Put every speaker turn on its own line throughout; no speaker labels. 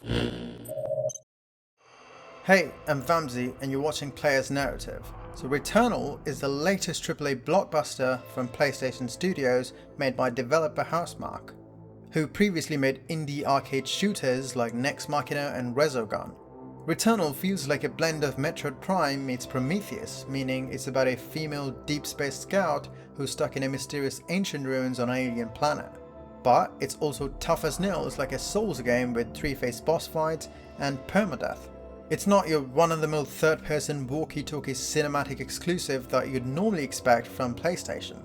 Hey, I'm Vamsi and you're watching Player's Narrative. So Returnal is the latest AAA blockbuster from PlayStation Studios made by developer Housemarque, who previously made indie arcade shooters like Nex Machina and Resogun. Returnal feels like a blend of Metroid Prime meets Prometheus, meaning it's about a female deep space scout who's stuck in a mysterious ancient ruins on an alien planet. But it's also tough as nails, like a Souls game with 3-phase boss fights and permadeath. It's not your run-of-the-mill third-person walkie-talkie cinematic exclusive that you'd normally expect from PlayStation.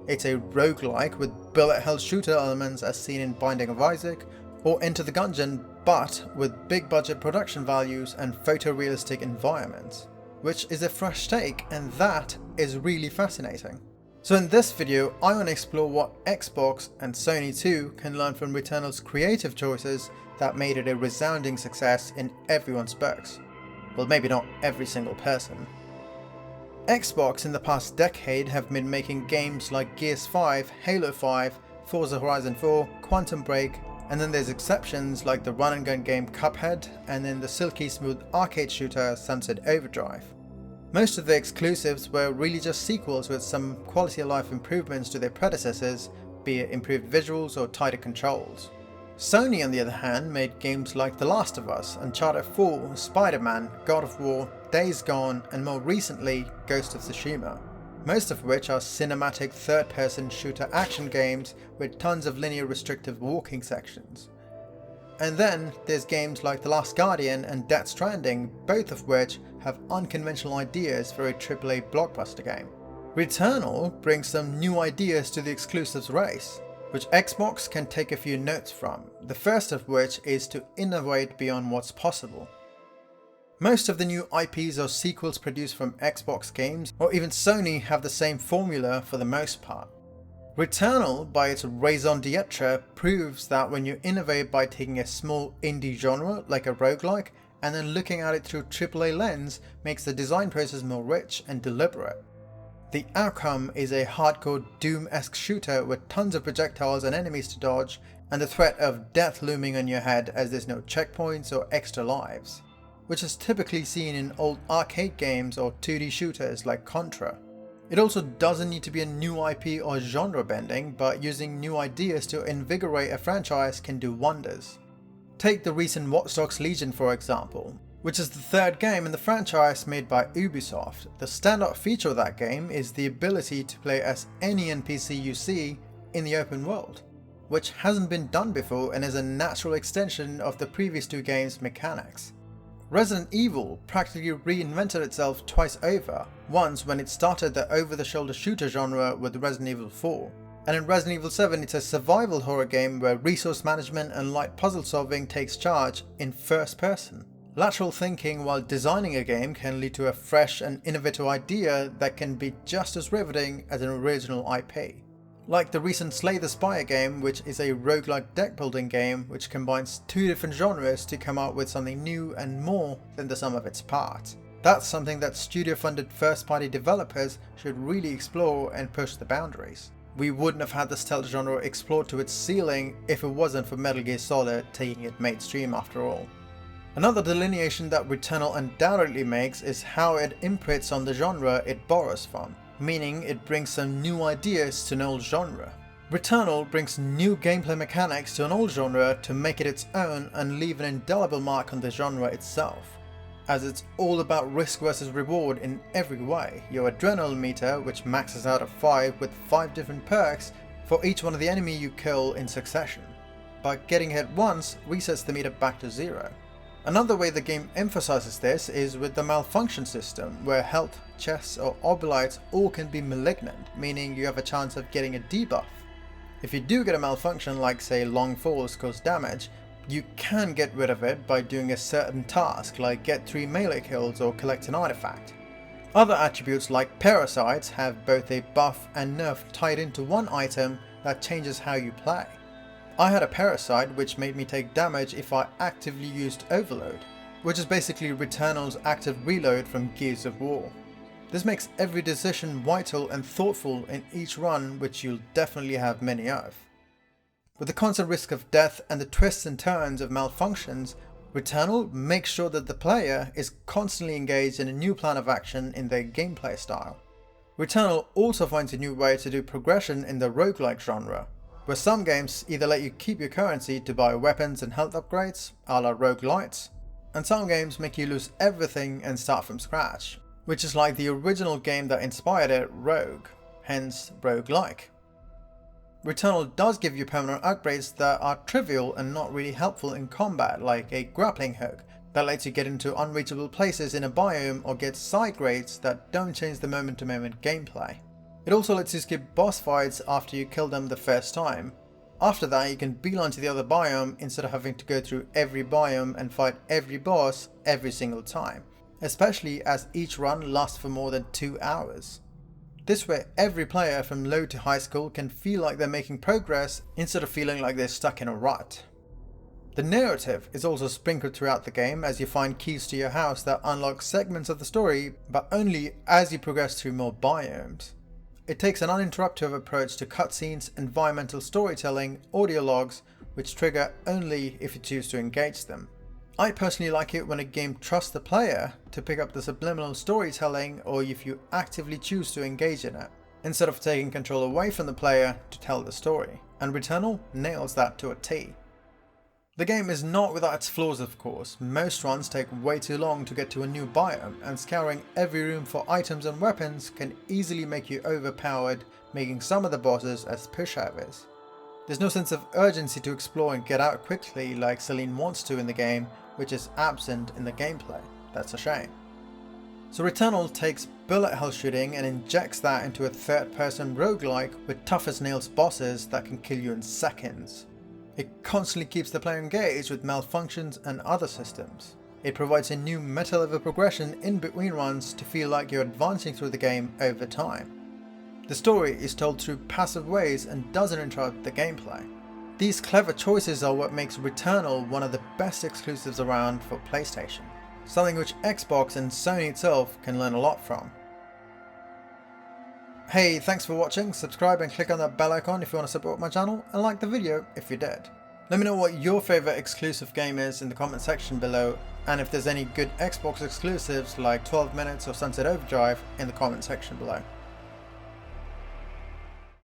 It's a roguelike with bullet hell shooter elements as seen in Binding of Isaac or Enter the Gungeon, but with big budget production values and photorealistic environments, which is a fresh take, and that is really fascinating. So in this video, I want to explore what Xbox and Sony too can learn from Returnal's creative choices that made it a resounding success in everyone's books. Well, maybe not every single person. Xbox in the past decade have been making games like Gears 5, Halo 5, Forza Horizon 4, Quantum Break, and then there's exceptions like the run and gun game Cuphead, and then the silky smooth arcade shooter Sunset Overdrive. Most of the exclusives were really just sequels with some quality of life improvements to their predecessors, be it improved visuals or tighter controls. Sony on the other hand made games like The Last of Us, Uncharted 4, Spider-Man, God of War, Days Gone, and more recently Ghost of Tsushima, most of which are cinematic third-person shooter action games with tons of linear restrictive walking sections. And then there's games like The Last Guardian and Death Stranding, both of which have unconventional ideas for a AAA blockbuster game. Returnal brings some new ideas to the exclusives race, which Xbox can take a few notes from, the first of which is to innovate beyond what's possible. Most of the new IPs or sequels produced from Xbox games, or even Sony, have the same formula for the most part. Returnal, by its raison d'etre, proves that when you innovate by taking a small indie genre like a roguelike and then looking at it through AAA lens, makes the design process more rich and deliberate. The outcome is a hardcore Doom-esque shooter with tons of projectiles and enemies to dodge, and the threat of death looming on your head as there's no checkpoints or extra lives, which is typically seen in old arcade games or 2D shooters like Contra. It also doesn't need to be a new IP or genre bending, but using new ideas to invigorate a franchise can do wonders. Take the recent Watch Dogs Legion for example, which is the third game in the franchise made by Ubisoft. The standout feature of that game is the ability to play as any NPC you see in the open world, which hasn't been done before and is a natural extension of the previous two games' mechanics. Resident Evil practically reinvented itself twice over, once when it started the over-the-shoulder shooter genre with Resident Evil 4, and in Resident Evil 7 it's a survival horror game where resource management and light puzzle solving takes charge in first person. Lateral thinking while designing a game can lead to a fresh and innovative idea that can be just as riveting as an original IP. Like the recent Slay the Spire game, which is a roguelike deck building game which combines two different genres to come out with something new and more than the sum of its parts. That's something that studio-funded first-party developers should really explore and push the boundaries. We wouldn't have had the stealth genre explored to its ceiling if it wasn't for Metal Gear Solid taking it mainstream after all. Another delineation that Returnal undoubtedly makes is how it imprints on the genre it borrows from, meaning it brings some new ideas to an old genre. Returnal brings new gameplay mechanics to an old genre to make it its own and leave an indelible mark on the genre itself, as it's all about risk versus reward in every way. Your adrenaline meter, which maxes out at 5 with 5 different perks for each one of the enemy you kill in succession, but getting hit once resets the meter back to 0. Another way the game emphasizes this is with the malfunction system, where health, chests or obulites all can be malignant, meaning you have a chance of getting a debuff. If you do get a malfunction like say long falls cause damage, you can get rid of it by doing a certain task like get 3 melee kills or collect an artifact. Other attributes like parasites have both a buff and nerf tied into one item that changes how you play. I had a parasite which made me take damage if I actively used Overload, which is basically Returnal's active reload from Gears of War. This makes every decision vital and thoughtful in each run, which you'll definitely have many of. With the constant risk of death and the twists and turns of malfunctions, Returnal makes sure that the player is constantly engaged in a new plan of action in their gameplay style. Returnal also finds a new way to do progression in the roguelike genre, where some games either let you keep your currency to buy weapons and health upgrades, a la roguelites, and some games make you lose everything and start from scratch, which is like the original game that inspired it, Rogue, hence roguelike. Returnal does give you permanent upgrades that are trivial and not really helpful in combat, like a grappling hook that lets you get into unreachable places in a biome or get side grades that don't change the moment-to-moment gameplay. It also lets you skip boss fights after you kill them the first time. After that, you can beeline to the other biome instead of having to go through every biome and fight every boss every single time, especially as each run lasts for more than 2 hours. This way, every player from low to high school can feel like they're making progress instead of feeling like they're stuck in a rut. The narrative is also sprinkled throughout the game as you find keys to your house that unlock segments of the story, but only as you progress through more biomes. It takes an uninterrupted approach to cutscenes, environmental storytelling, audio logs, which trigger only if you choose to engage them. I personally like it when a game trusts the player to pick up the subliminal storytelling, or if you actively choose to engage in it, instead of taking control away from the player to tell the story, and Returnal nails that to a T. The game is not without its flaws, of course. Most runs take way too long to get to a new biome, and scouring every room for items and weapons can easily make you overpowered, making some of the bosses as pushovers. There's no sense of urgency to explore and get out quickly like Celine wants to in the game, which is absent in the gameplay. That's a shame. So Returnal takes bullet hell shooting and injects that into a third-person roguelike with tough as nails bosses that can kill you in seconds. It constantly keeps the player engaged with malfunctions and other systems. It provides a new meta-level progression in between runs to feel like you're advancing through the game over time. The story is told through passive ways and doesn't interrupt the gameplay. These clever choices are what makes Returnal one of the best exclusives around for PlayStation, something which Xbox and Sony itself can learn a lot from. Hey, thanks for watching. Subscribe and click on that bell icon if you want to support my channel, and like the video if you did. Let me know what your favourite exclusive game is in the comment section below, and if there's any good Xbox exclusives like 12 Minutes or Sunset Overdrive in the comment section below.